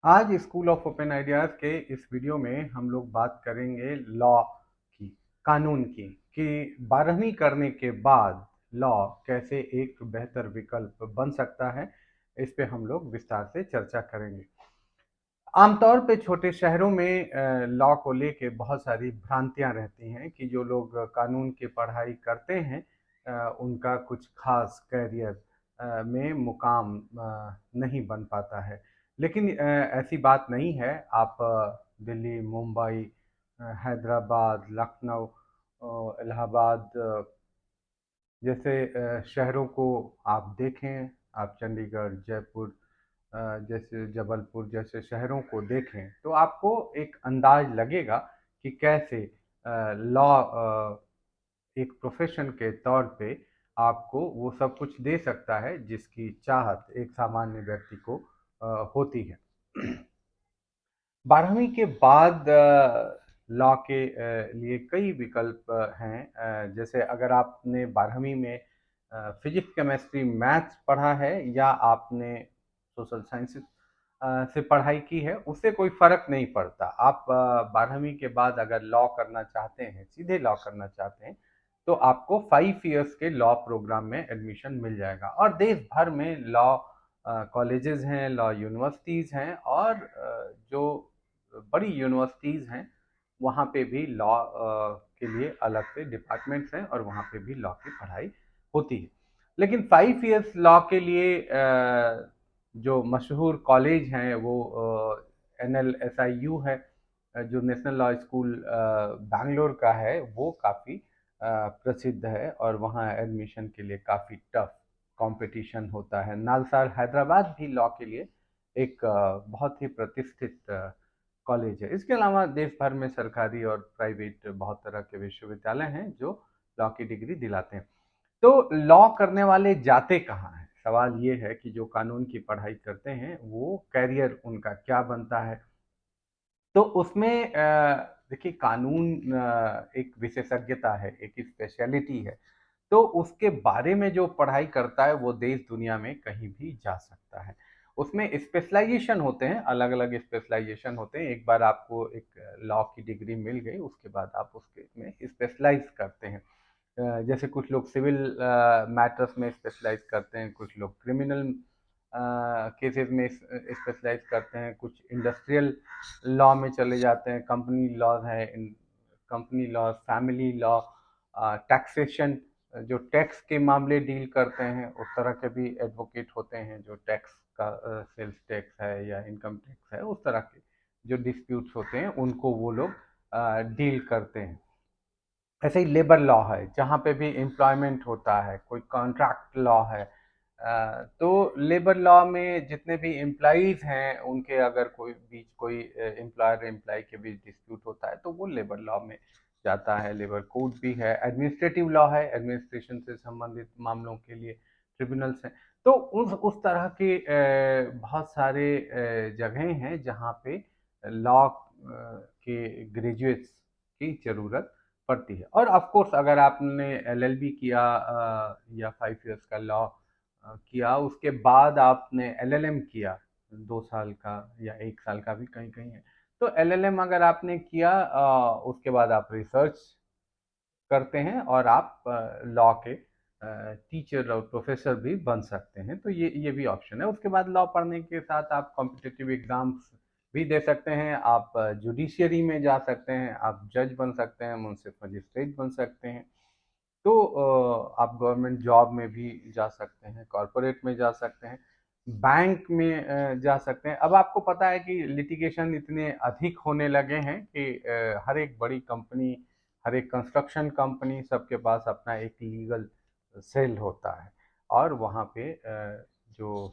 आज school of open ideas के इस वीडियो में हम लोग बात करेंगे लॉ की, कानून की, कि 12वीं करने के बाद लॉ कैसे एक बेहतर विकल्प बन सकता है। इस पे हम लोग विस्तार से चर्चा करेंगे। आमतौर पे छोटे शहरों में लॉ को लेके बहुत सारी भ्रांतियां रहती हैं कि जो लोग कानून की पढ़ाई करते हैं उनका कुछ खास कैरियर में मुकाम नहीं बन पाता है। लेकिन ऐसी बात नहीं है। आप दिल्ली, मुंबई, हैदराबाद, लखनऊ, इलाहाबाद जैसे शहरों को आप देखें, आप चंडीगढ़, जयपुर जैसे जबलपुर जैसे शहरों को देखें तो आपको एक अंदाज लगेगा कि कैसे लॉ एक प्रोफेशन के तौर पे आपको वो सब कुछ दे सकता है जिसकी चाहत एक सामान्य व्यक्ति को होती है। 12वीं के बाद लॉ के लिए कई विकल्प हैं। जैसे अगर आपने 12वीं में फिजिक्स, केमिस्ट्री, मैथ्स पढ़ा है या आपने सोशल साइंसेस से पढ़ाई की है, उससे कोई फर्क नहीं पड़ता। आप 12वीं के बाद अगर लॉ करना चाहते हैं, सीधे लॉ करना चाहते हैं, तो आपको 5 इयर्स के लॉ प्रोग्राम में एडमिशन मिल जाएगा। और देश भर में लॉ कॉलेजेस हैं, लॉ यूनिवर्सिटीज़ हैं, और जो बड़ी यूनिवर्सिटीज़ हैं वहाँ पे भी लॉ के लिए अलग से डिपार्टमेंट्स हैं और वहाँ पे भी लॉ की पढ़ाई होती है। लेकिन 5 इयर्स लॉ के लिए जो मशहूर कॉलेज हैं वो NLSIU है, जो नेशनल लॉ स्कूल बैंगलोर का है, वो काफ़ी प्रसिद्ध है और वहाँ एडमिशन के लिए काफ़ी टफ कंपटीशन होता है। नालसार हैदराबाद भी लॉ के लिए एक बहुत ही प्रतिष्ठित कॉलेज है। इसके अलावा देश भर में सरकारी और प्राइवेट बहुत तरह के विश्वविद्यालय हैं जो लॉ की डिग्री दिलाते हैं। तो लॉ करने वाले जाते कहाँ हैं? सवाल ये है कि जो कानून की पढ़ाई करते हैं वो कैरियर उनका क्या बनता है। तो उसमें देखिए, कानून एक विशेषज्ञता है, एक स्पेशलिटी है। तो उसके बारे में जो पढ़ाई करता है वो देश दुनिया में कहीं भी जा सकता है। उसमें स्पेशलाइजेशन होते हैं, अलग अलग स्पेशलाइजेशन होते हैं। एक बार आपको एक लॉ की डिग्री मिल गई, उसके बाद आप उसके में स्पेशलाइज करते हैं। जैसे कुछ लोग सिविल मैटर्स में स्पेशलाइज करते हैं, कुछ लोग क्रिमिनल केसेस में स्पेशलाइज करते हैं, कुछ इंडस्ट्रियल लॉ में चले जाते हैं, कंपनी लॉ है, company law, family law, taxation, जो टैक्स के मामले डील करते हैं, उस तरह के भी एडवोकेट होते हैं। जो टैक्स का सेल्स टैक्स है या इनकम टैक्स है, उस तरह के जो डिस्प्यूट्स होते हैं उनको वो लोग डील करते हैं। ऐसे ही लेबर लॉ है, जहाँ पे भी एम्प्लॉयमेंट होता है, कोई कॉन्ट्रैक्ट लॉ है। तो लेबर लॉ में जितने भी एम्प्लॉइज हैं उनके अगर कोई एम्प्लॉयर एम्प्लॉय के बीच डिस्प्यूट होता है तो वो लेबर लॉ में जाता है। लेबर कोड भी है। एडमिनिस्ट्रेटिव लॉ है, एडमिनिस्ट्रेशन से संबंधित मामलों के लिए ट्रिब्यूनल्स हैं। तो उस तरह के बहुत सारे जगहें हैं जहाँ पे लॉ के ग्रेजुएट्स की ज़रूरत पड़ती है। और ऑफ कोर्स अगर आपने LLB किया या 5 इयर्स का लॉ किया, उसके बाद आपने LLM किया 2 साल का या 1 साल का भी कहीं कहीं है, तो LLM अगर आपने किया उसके बाद आप रिसर्च करते हैं और आप लॉ के टीचर और प्रोफेसर भी बन सकते हैं। तो ये भी ऑप्शन है। उसके बाद लॉ पढ़ने के साथ आप कॉम्पिटिटिव एग्जाम्स भी दे सकते हैं, आप जुडिशियरी में जा सकते हैं, आप जज बन सकते हैं, मुंसिफ मजिस्ट्रेट बन सकते हैं। तो आप गवर्नमेंट जॉब में भी जा सकते हैं, कॉरपोरेट में जा सकते हैं, बैंक में जा सकते हैं। अब आपको पता है कि लिटिगेशन इतने अधिक होने लगे हैं कि हर एक बड़ी कंपनी, हर एक कंस्ट्रक्शन कंपनी, सबके पास अपना एक लीगल सेल होता है और वहाँ पे जो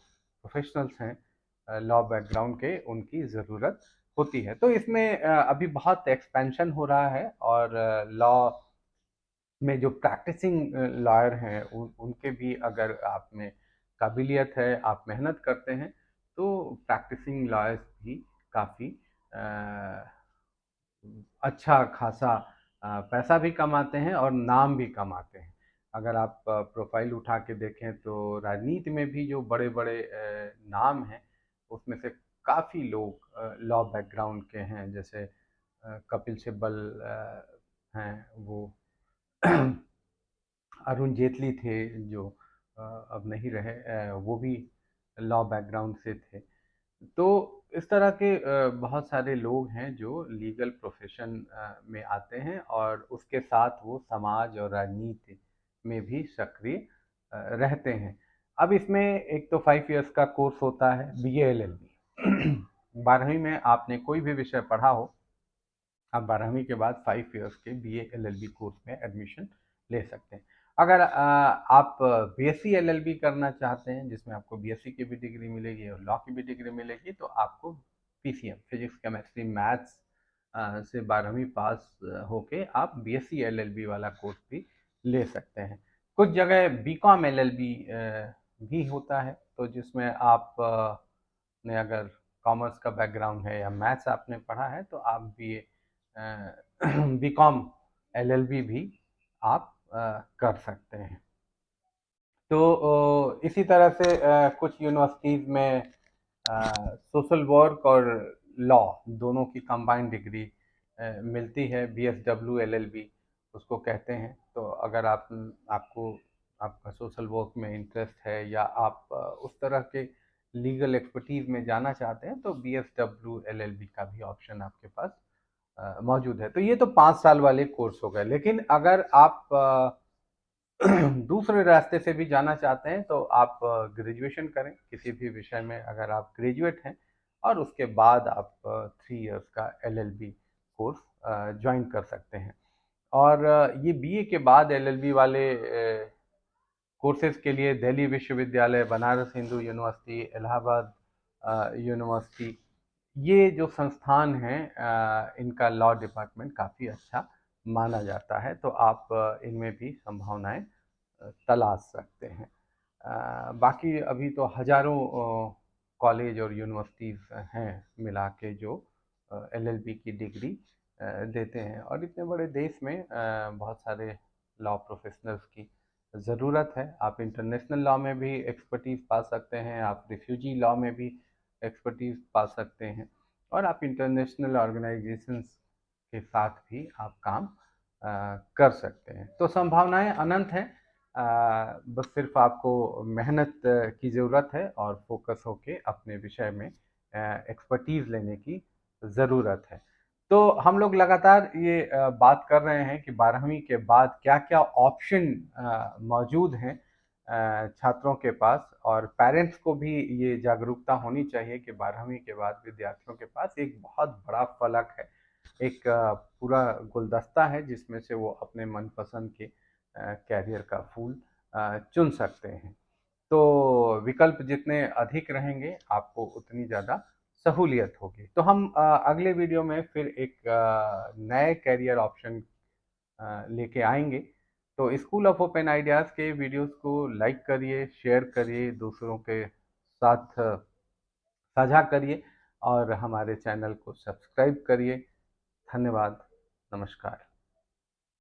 प्रोफेशनल्स हैं लॉ बैकग्राउंड के, उनकी ज़रूरत होती है। तो इसमें अभी बहुत एक्सपेंशन हो रहा है और लॉ में जो प्रैक्टिसिंग लॉयर हैं उनके भी अगर आप में काबिलियत है, आप मेहनत करते हैं, तो प्रैक्टिसिंग लॉयर्स भी काफ़ी अच्छा खासा पैसा भी कमाते हैं और नाम भी कमाते हैं। अगर आप प्रोफाइल उठा के देखें तो राजनीति में भी जो बड़े बड़े नाम हैं उसमें से काफ़ी लोग लॉ बैकग्राउंड के हैं, जैसे कपिल सिब्बल हैं, वो अरुण जेटली थे जो अब नहीं रहे, वो भी लॉ बैकग्राउंड से थे। तो इस तरह के बहुत सारे लोग हैं जो लीगल प्रोफेशन में आते हैं और उसके साथ वो समाज और राजनीति में भी सक्रिय रहते हैं। अब इसमें एक तो 5 इयर्स का कोर्स होता है, BA LLB। 12वीं में आपने कोई भी विषय पढ़ा हो, आप 12वीं के बाद 5 इयर्स के BA LLB कोर्स में एडमिशन ले सकते हैं। अगर आप BSc LLB करना चाहते हैं, जिसमें आपको BSc की भी डिग्री मिलेगी और लॉ की भी डिग्री मिलेगी, तो आपको PCM फिजिक्स केमिस्ट्री मैथ्स से 12वीं पास होके आप BSc LLB वाला कोर्स भी ले सकते हैं। कुछ जगह BCom LLB भी होता है, तो जिसमें आप ने अगर कॉमर्स का बैकग्राउंड है या मैथ्स आपने पढ़ा है, तो आप भी BCom LLB भी आप कर सकते हैं। तो इसी तरह से कुछ यूनिवर्सिटीज़ में सोशल वर्क और लॉ दोनों की कंबाइंड डिग्री मिलती है, BSW LLB उसको कहते हैं। तो अगर आपको आपका सोशल वर्क में इंटरेस्ट है या आप उस तरह के लीगल एक्सपर्टीज में जाना चाहते हैं, तो BSW LLB का भी ऑप्शन आपके पास मौजूद है। तो ये तो 5 साल वाले कोर्स हो गए, लेकिन अगर आप दूसरे रास्ते से भी जाना चाहते हैं, तो आप ग्रेजुएशन करें किसी भी विषय में, अगर आप ग्रेजुएट हैं, और उसके बाद आप 3 इयर्स का LLB कोर्स ज्वाइन कर सकते हैं। और ये BA के बाद LLB वाले कोर्सेज के लिए दिल्ली विश्वविद्यालय, बनारस हिंदू यूनिवर्सिटी, इलाहाबाद यूनिवर्सिटी, ये जो संस्थान हैं, इनका लॉ डिपार्टमेंट काफ़ी अच्छा माना जाता है। तो आप इनमें भी संभावनाएं तलाश सकते हैं। बाकी अभी तो हजारों कॉलेज और यूनिवर्सिटीज़ हैं मिला के जो LLB की डिग्री देते हैं, और इतने बड़े देश में बहुत सारे लॉ प्रोफेशनल्स की ज़रूरत है। आप इंटरनेशनल लॉ में भी एक्सपर्टीज़ पा सकते हैं, आप रिफ्यूजी लॉ में भी एक्सपर्टीज़ पा सकते हैं, और आप इंटरनेशनल ऑर्गेनाइजेशंस के साथ भी आप काम कर सकते हैं। तो संभावनाएं अनंत हैं। बस सिर्फ आपको मेहनत की ज़रूरत है और फोकस होके अपने विषय में एक्सपर्टीज़ लेने की ज़रूरत है। तो हम लोग लगातार ये बात कर रहे हैं कि 12वीं के बाद क्या क्या ऑप्शन मौजूद हैं छात्रों के पास, और पेरेंट्स को भी ये जागरूकता होनी चाहिए कि 12वीं के बाद विद्यार्थियों के पास एक बहुत बड़ा फलक है, एक पूरा गुलदस्ता है, जिसमें से वो अपने मनपसंद के कैरियर का फूल चुन सकते हैं। तो विकल्प जितने अधिक रहेंगे, आपको उतनी ज़्यादा सहूलियत होगी। तो हम अगले वीडियो में फिर एक नए कैरियर ऑप्शन लेके आएंगे। तो स्कूल ऑफ ओपन आइडियाज़ के वीडियोस को लाइक करिए, शेयर करिए, दूसरों के साथ साझा करिए, और हमारे चैनल को सब्सक्राइब करिए। धन्यवाद। नमस्कार।